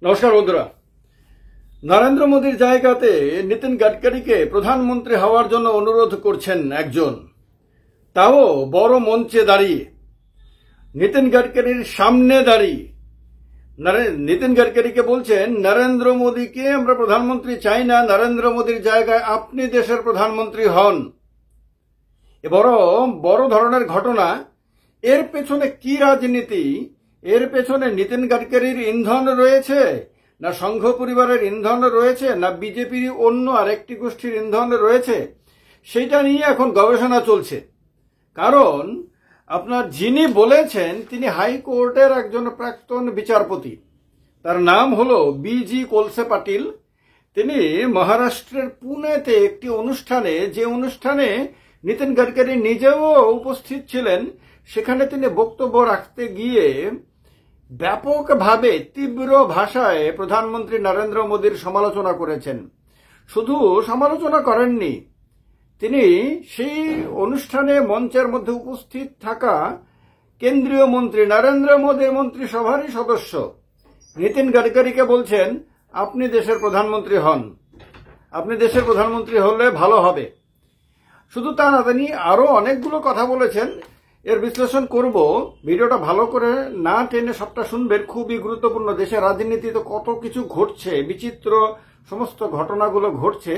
নমস্কার বন্ধুরা। নরেন্দ্র মোদীর জায়গাতে নীতিন গাডকারিকে প্রধানমন্ত্রী হওয়ার জন্য অনুরোধ করছেন একজন, তাও বড় মঞ্চে দাঁড়িয়ে, নীতিন গাডকারির সামনে দাঁড়িয়ে। নীতিন গাডকারিকে বলছেন, নরেন্দ্র মোদীকে আমরা প্রধানমন্ত্রী চাই না, নরেন্দ্র মোদীর জায়গায় আপনি দেশের প্রধানমন্ত্রী হন। এ বড় ধরনের ঘটনা। এর পেছনে কি রাজনীতি? এর পেছনে নীতিন গাডকারির ইন্ধন রয়েছে, না সংঘ পরিবারের ইন্ধন রয়েছে, না বিজেপির অন্য আরেকটি গোষ্ঠীর ইন্ধন রয়েছে, সেটা নিয়ে এখন গবেষণা চলছে। কারণ আপনার যিনি বলেছেন তিনি হাইকোর্টের একজন প্রাক্তন বিচারপতি, তার নাম হলো বিজি কোলসে পাটিল। তিনি মহারাষ্ট্রের পুনেতে একটি অনুষ্ঠানে, যে অনুষ্ঠানে নীতিন গাডকারি নিজেও উপস্থিত ছিলেন, সেখানে তিনি বক্তব্য রাখতে গিয়ে ব্যাপকভাবে তীব্র ভাষায় প্রধানমন্ত্রী নরেন্দ্র মোদীর সমালোচনা করেছেন। শুধু সমালোচনা করেননি, তিনি সেই অনুষ্ঠানে মঞ্চের মধ্যে উপস্থিত থাকা কেন্দ্রীয় মন্ত্রী, নরেন্দ্র মোদী মন্ত্রিসভারই সদস্য নীতিন গাডকারিকে বলছেন, আপনি দেশের প্রধানমন্ত্রী হন, আপনি দেশের প্রধানমন্ত্রী হলে ভালো হবে। শুধু তা না, তিনি আরো অনেকগুলো কথা বলেছেন। এর বিশ্লেষণ করব, ভিডিওটা ভালো করে না টেনে সবটা শুনবেন, খুবই গুরুত্বপূর্ণ। দেশের রাজনীতিতে কত কিছু ঘটছে, বিচিত্র সমস্ত ঘটনাগুলো ঘটছে,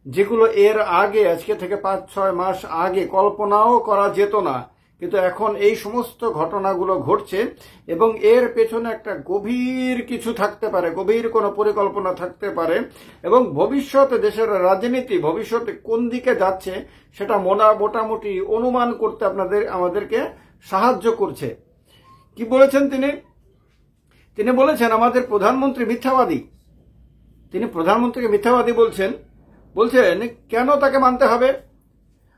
যেগুলো এর আগে, আজকে থেকে 5-6 মাস আগে কল্পনাও করা যেত না, কিন্তু এখন এই সমস্ত ঘটনাগুলো ঘটছে এবং এর পেছনে একটা গভীর কিছু থাকতে পারে, গভীর কোনো পরিকল্পনা থাকতে পারে এবং ভবিষ্যতে দেশের রাজনীতি ভবিষ্যতে কোন দিকে যাচ্ছে সেটা মোটামুটি অনুমান করতে আমাদেরকে সাহায্য করছে। কি বলেছেন তিনি বলেছেন আমাদের প্রধানমন্ত্রী মিথ্যাবাদী। তিনি প্রধানমন্ত্রীকে মিথ্যাবাদী বলছেন কেন তাকে মানতে হবে?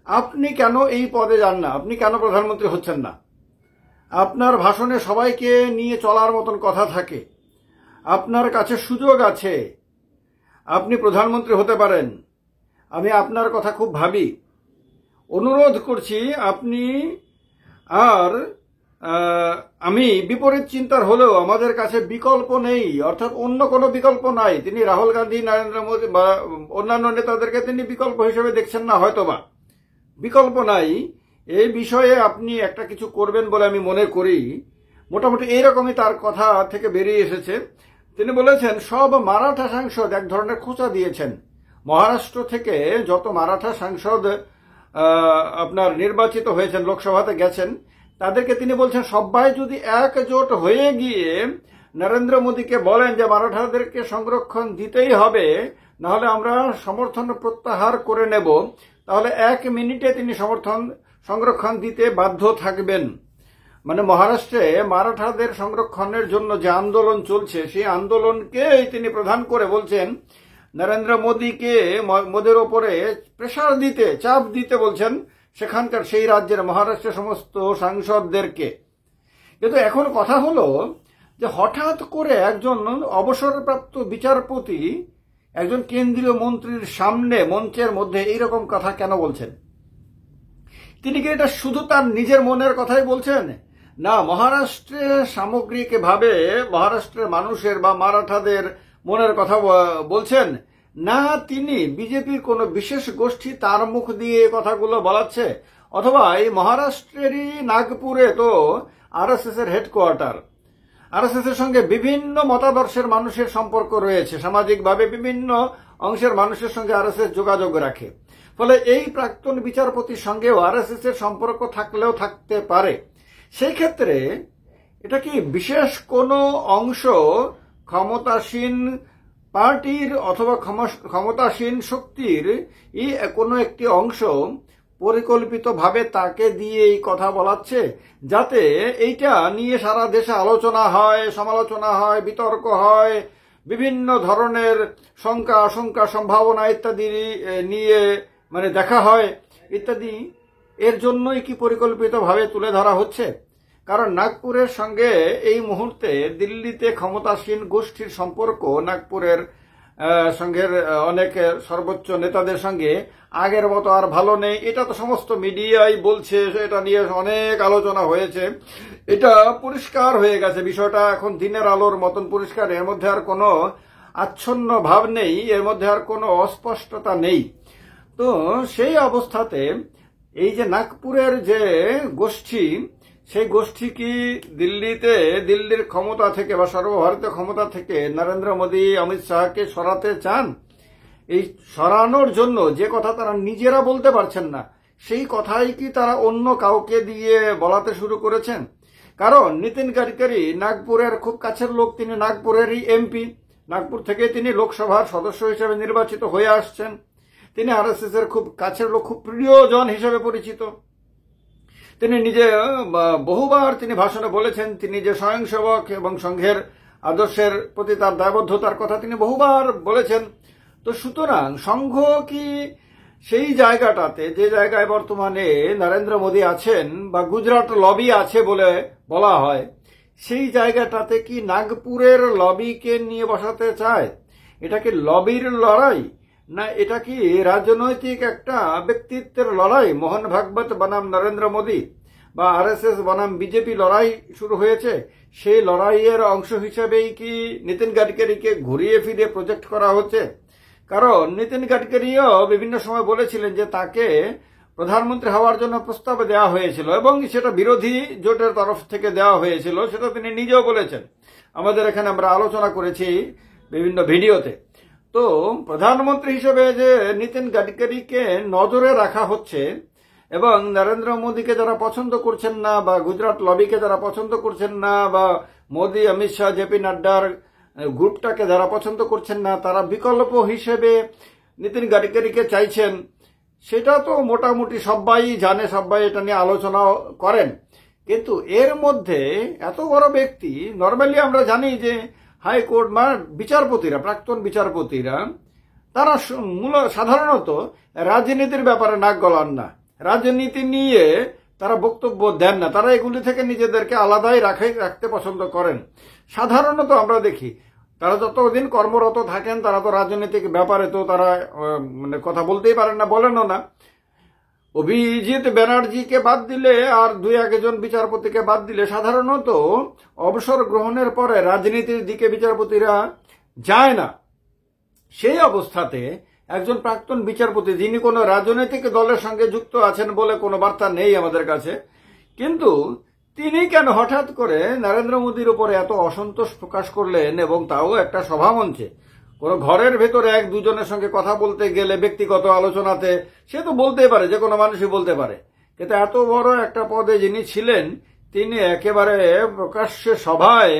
আপনি কেন এই পদে যান না? আপনি কেন প্রধানমন্ত্রী হচ্ছেন না? আপনার ভাষণে সবাইকে নিয়ে চলার মতন কথা থাকে, আপনার কাছে সুযোগ আছে, আপনি প্রধানমন্ত্রী হতে পারেন। আমি আপনার কথা খুব ভাবি, অনুরোধ করছি আপনি। আর আমি বিপরীত চিন্তার হলেও আমাদের কাছে বিকল্প নেই, অর্থাৎ অন্য কোনো বিকল্প নাই। তিনি রাহুল গান্ধী, নরেন্দ্র মোদী বা অন্যান্য নেতাদেরকে তিনি বিকল্প হিসেবে দেখছেন না, হয়তোবা বিকল্প নাই। এই বিষয়ে আপনি একটা কিছু করবেন বলে আমি মনে করি। মোটামুটি এইরকমই তার কথা থেকে বেরিয়ে এসেছে। তিনি বলেছেন সব মারাঠা সাংসদ এক ধরনের খোঁচা দিয়েছেন। মহারাষ্ট্র থেকে যত মারাঠা সাংসদ আপনার নির্বাচিত হয়েছেন, লোকসভাতে গেছেন, তাদেরকে তিনি বলছেন সবাই যদি একজোট হয়ে গিয়ে নরেন্দ্র মোদীকে বলেন যে মারাঠাদেরকে সংরক্ষণ দিতেই হবে, নাহলে আমরা সমর্থন প্রত্যাহার করে নেব, তাহলে 1 মিনিটে তিনি সংরক্ষণ দিতে বাধ্য থাকবেন। মানে মহারাষ্ট্রে মারাঠাদের সংরক্ষণের জন্য যে আন্দোলন চলছে, সেই আন্দোলনকে তিনি প্রধান করে বলছেন নরেন্দ্র মোদীর ওপরে প্রেসার দিতে, চাপ দিতে বলছেন সেখানকার, সেই রাজ্যের মহারাষ্ট্রের সমস্ত সাংসদদেরকে। কিন্তু এখন কথা হলো যে হঠাৎ করে একজন অবসরপ্রাপ্ত বিচারপতি একজন কেন্দ্রীয় মন্ত্রীর সামনে মঞ্চের মধ্যে এইরকম কথা কেন বলছেন? তিনি কি এটা শুধু তার নিজের মনের কথাই বলছেন, না মহারাষ্ট্রের সামগ্রিকভাবে মহারাষ্ট্রের মানুষের বা মারাঠাদের মনের কথা বলছেন, না তিনি বিজেপির কোনো বিশেষ গোষ্ঠী তার মুখ দিয়ে কথাগুলো বলাচ্ছে, অথবা এই মহারাষ্ট্রেরই নাগপুরে তো আরএসএস এর হেডকোয়ার্টার, আরএসএস এর সঙ্গে বিভিন্ন মতাদর্শের মানুষের সম্পর্ক রয়েছে, সামাজিকভাবে বিভিন্ন অংশের মানুষের সঙ্গে আরএসএস যোগাযোগ রাখে। ফলে এই প্রাক্তন বিচারপতির সঙ্গেও আরএসএস এর সম্পর্ক থাকলেও থাকতে পারে। সেই ক্ষেত্রে এটা কি বিশেষ কোনো অংশ ক্ষমতাসীন পার্টির অথবা ক্ষমতাসীন শক্তির কোনো একটি অংশ পরিকল্পিতভাবে তাকে দিয়ে এই কথা বলাচ্ছে, যাতে এইটা নিয়ে সারা দেশে আলোচনা হয়, সমালোচনা হয়, বিতর্ক হয়, বিভিন্ন ধরনের শঙ্কা, আশঙ্কা, সম্ভাবনা ইত্যাদি নিয়ে দেখা হয় ইত্যাদি। এর জন্যই কি পরিকল্পিতভাবে তুলে ধরা হচ্ছে? কারণ নাগপুরের সঙ্গে এই মুহূর্তে দিল্লিতে ক্ষমতাসীন গোষ্ঠীর সম্পর্ক, নাগপুরের সংঘের অনেক সর্বোচ্চ নেতাদের সঙ্গে আগের মতো আর ভালো নেই। এটা তো সমস্ত মিডিয়াই বলছে, এটা নিয়ে অনেক আলোচনা হয়েছে। এটা পরিষ্কার হয়ে গেছে, বিষয়টা এখন দিনের আলোর মতন পরিষ্কার। এর মধ্যে আর কোনো আচ্ছন্ন ভাব নেই, এর মধ্যে আর কোনো অস্পষ্টতা নেই। তো সেই অবস্থাতে এই যে নাগপুরের যে গোষ্ঠী, সেই গোষ্ঠী কি দিল্লির ক্ষমতা থেকে বা সর্বভারতীয় ক্ষমতা থেকে নরেন্দ্র মোদী অমিত শাহকে সরাতে চান? এই সরানোর জন্য যে কথা তারা নিজেরা বলতে পারছেন না, সেই কথাই কি তারা অন্য কাউকে দিয়ে বলাতে শুরু করেছেন? কারণ নীতিন গাডকারি নাগপুরের খুব কাছের লোক, তিনি নাগপুরেরই এমপি, নাগপুর থেকে তিনি লোকসভার সদস্য হিসেবে নির্বাচিত হয়ে আসছেন। তিনি আরএসএস এর খুব কাছের লোক, খুব প্রিয়জন হিসেবে পরিচিত। তিনি নিজে বহুবার তিনি ভাষণে বলেছেন তিনি যে স্বয়ংসেবক এবং সংঘের আদর্শের প্রতি তার দায়বদ্ধতার কথা তিনি বহুবার বলেছেন। তো সুতরাং সংঘ কি সেই জায়গাটাতে, যে জায়গায় বর্তমানে নরেন্দ্র মোদী আছেন বা গুজরাট লবি আছে বলে বলা হয়, সেই জায়গাটাতে কি নাগপুরের লবিকে নিয়ে বসাতে চায়? এটা কি লবির লড়াই, না এটা কি রাজনৈতিক একটা ব্যক্তিত্বের লড়াই? মোহন ভাগবত বনাম নরেন্দ্র মোদী বা আরএসএস বনাম বিজেপি লড়াই শুরু হয়েছে। সেই লড়াইয়ের অংশ হিসেবেই কি নীতিন গাডকারিকে ঘুরিয়ে ফিরিয়ে প্রজেক্ট করা হচ্ছে? কারণ নীতিন গাডকারিও বিভিন্ন সময় বলেছিলেন যে তাকে প্রধানমন্ত্রী হওয়ার জন্য প্রস্তাব দেওয়া হয়েছিল এবং সেটা বিরোধী জোটের তরফ থেকে দেওয়া হয়েছিল, সেটা তিনি নিজেও বলেছেন। আমাদের এখানে আমরা আলোচনা করেছি বিভিন্ন ভিডিওতে। তো প্রধানমন্ত্রী হিসেবে যে নীতিন গাডকারিকে নজরে রাখা হচ্ছে এবং নরেন্দ্র মোদীকে যারা পছন্দ করছেন না বা গুজরাট লবিকে যারা পছন্দ করছেন না বা মোদী, অমিত শাহ, জেপি নাড্ডার গ্রুপটাকে যারা পছন্দ করছেন না, তারা বিকল্প হিসেবে নীতিন গাডকারিকে চাইছেন, সেটা তো মোটামুটি সবাই জানে, সবাই এটা নিয়ে আলোচনা করেন। কিন্তু এর মধ্যে এত বড় ব্যক্তি, নর্মালি আমরা জানি যে হাইকোর্ট বা বিচারপতিরা, প্রাক্তন বিচারপতিরা, তারা সাধারণত রাজনীতির ব্যাপারে নাক গলান না, রাজনীতি নিয়ে তারা বক্তব্য দেন না, তারা এগুলি থেকে নিজেদেরকে আলাদাই রাখতে পছন্দ করেন। সাধারণত আমরা দেখি তারা যতদিন কর্মরত থাকেন তারা তো রাজনৈতিক ব্যাপারে তো তারা মানে কথা বলতেই পারেন না, বলেনও না। অভিজিৎ ব্যানার্জিকে বাদ দিলে আর দুই একজন বিচারপতিকে বাদ দিলে সাধারণত অবসর গ্রহণের পরে রাজনীতির দিকে বিচারপতিরা যায় না। সেই অবস্থাতে একজন প্রাক্তন বিচারপতি, যিনি কোনো রাজনৈতিক দলের সঙ্গে যুক্ত আছেন বলে কোনো বার্তা নেই আমাদের কাছে, কিন্তু তিনি কেন হঠাৎ করে নরেন্দ্র মোদীর উপরে এত অসন্তোষ প্রকাশ করলেন, এবং তাও একটা সভামঞ্চে? কোন ঘরের ভেতরে এক দুজনের সঙ্গে কথা বলতে গেলে, ব্যক্তিগত আলোচনাতে, সে তো বলতেই পারে, যে কোনো মানুষই বলতে পারে। কিন্তু এত বড় একটা পদে যিনি ছিলেন, তিনি একেবারে প্রকাশ্যে সভায়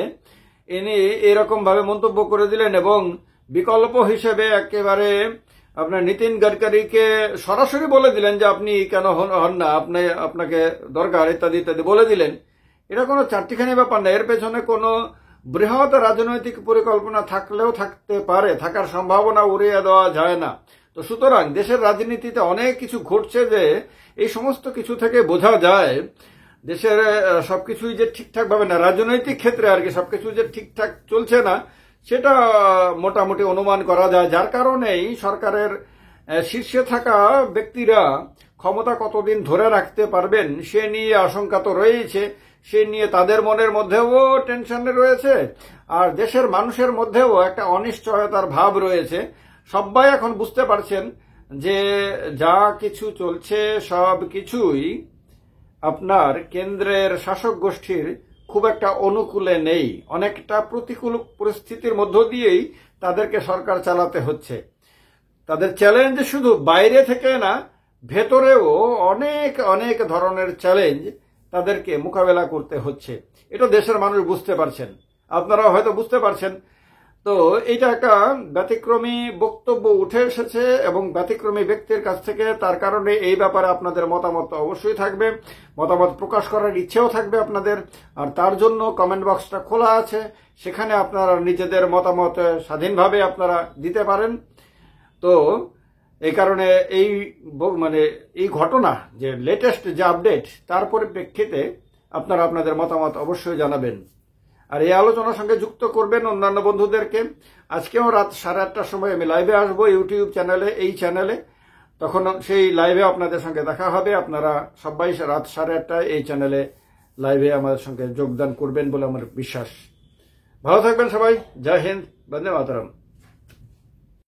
ইনি এরকম ভাবে মন্তব্য করে দিলেন এবং বিকল্প হিসেবে একেবারে আপনার নীতিন গাডকারিকে সরাসরি বলে দিলেন যে আপনি কেন হন না, আপনাকে দরকার, ইত্যাদি ইত্যাদি বলে দিলেন। এটা কোনো চারটিখানি ব্যাপার না, এর পেছনে কোনো বৃহৎ রাজনৈতিক পরিকল্পনা থাকলেও থাকতে পারে, থাকার সম্ভাবনা উড়িয়ে দেওয়া যায় না। তো সুতরাং দেশের রাজনীতিতে অনেক কিছু ঘটছে যে এই সমস্ত কিছু থেকে বোঝা যায় দেশের সবকিছুই যে ঠিকঠাক ভাবে না, রাজনৈতিক ক্ষেত্রে আর কি সবকিছু যে ঠিকঠাক চলছে না, সেটা মোটামুটি অনুমান করা যায়। যার কারণেই সরকারের শীর্ষে থাকা ব্যক্তিরা ক্ষমতা কতদিন ধরে রাখতে পারবেন সে নিয়ে আশঙ্কা তো রয়েছে, সে নিয়ে তাদের মনের মধ্যেও টেনশনে রয়েছে, আর দেশের মানুষের মধ্যেও একটা অনিশ্চয়তার ভাব রয়েছে। সবাই এখন বুঝতে পারছেন যে যা কিছু চলছে সব কিছুই আপনার কেন্দ্রের শাসক গোষ্ঠীর খুব একটা অনুকূলে নেই, অনেকটা প্রতিকূল পরিস্থিতির মধ্য দিয়েই তাদেরকে সরকার চালাতে হচ্ছে। তাদের চ্যালেঞ্জ শুধু বাইরে থেকে না, ভেতরেও অনেক অনেক ধরনের চ্যালেঞ্জ তাদেরকে মোকাবেলা করতে হচ্ছে। এটা দেশের মানুষ বুঝতে পারছেন, আপনারাও হয়তো বুঝতে পারছেন। তো এটা একটা ব্যতিক্রমী বক্তব্য উঠে এসেছে এবং ব্যতিক্রমী ব্যক্তির কাছ থেকে, তার কারণে এই ব্যাপারে আপনাদের মতামত অবশ্যই থাকবে, মতামত প্রকাশ করার ইচ্ছেও থাকবে আপনাদের। আর তার জন্য কমেন্ট বক্সটা খোলা আছে, সেখানে আপনারা নিজেদের মতামত স্বাধীনভাবে আপনারা দিতে পারেন। তো এই কারণে এই ঘটনা যে লেটেস্ট যে আপডেট, তার পরিপ্রেক্ষিতে আপনারা আপনাদের মতামত অবশ্যই জানাবেন। আর এই আলোচনার সঙ্গে যুক্ত করবেন অন্যান্য বন্ধুদেরকে। আজকেও রাত 8:30টার সময় আমি লাইভে আসবো ইউটিউব চ্যানেলে, এই চ্যানেলে। তখন সেই লাইভে আপনাদের সঙ্গে দেখা হবে। আপনারা সবাই রাত 8:30টায় এই চ্যানেলে লাইভে আমাদের সঙ্গে যোগদান করবেন বলে আমার বিশ্বাস। ভালো থাকবেন সবাই। জয় হিন্দ, বন্দে মাতরম।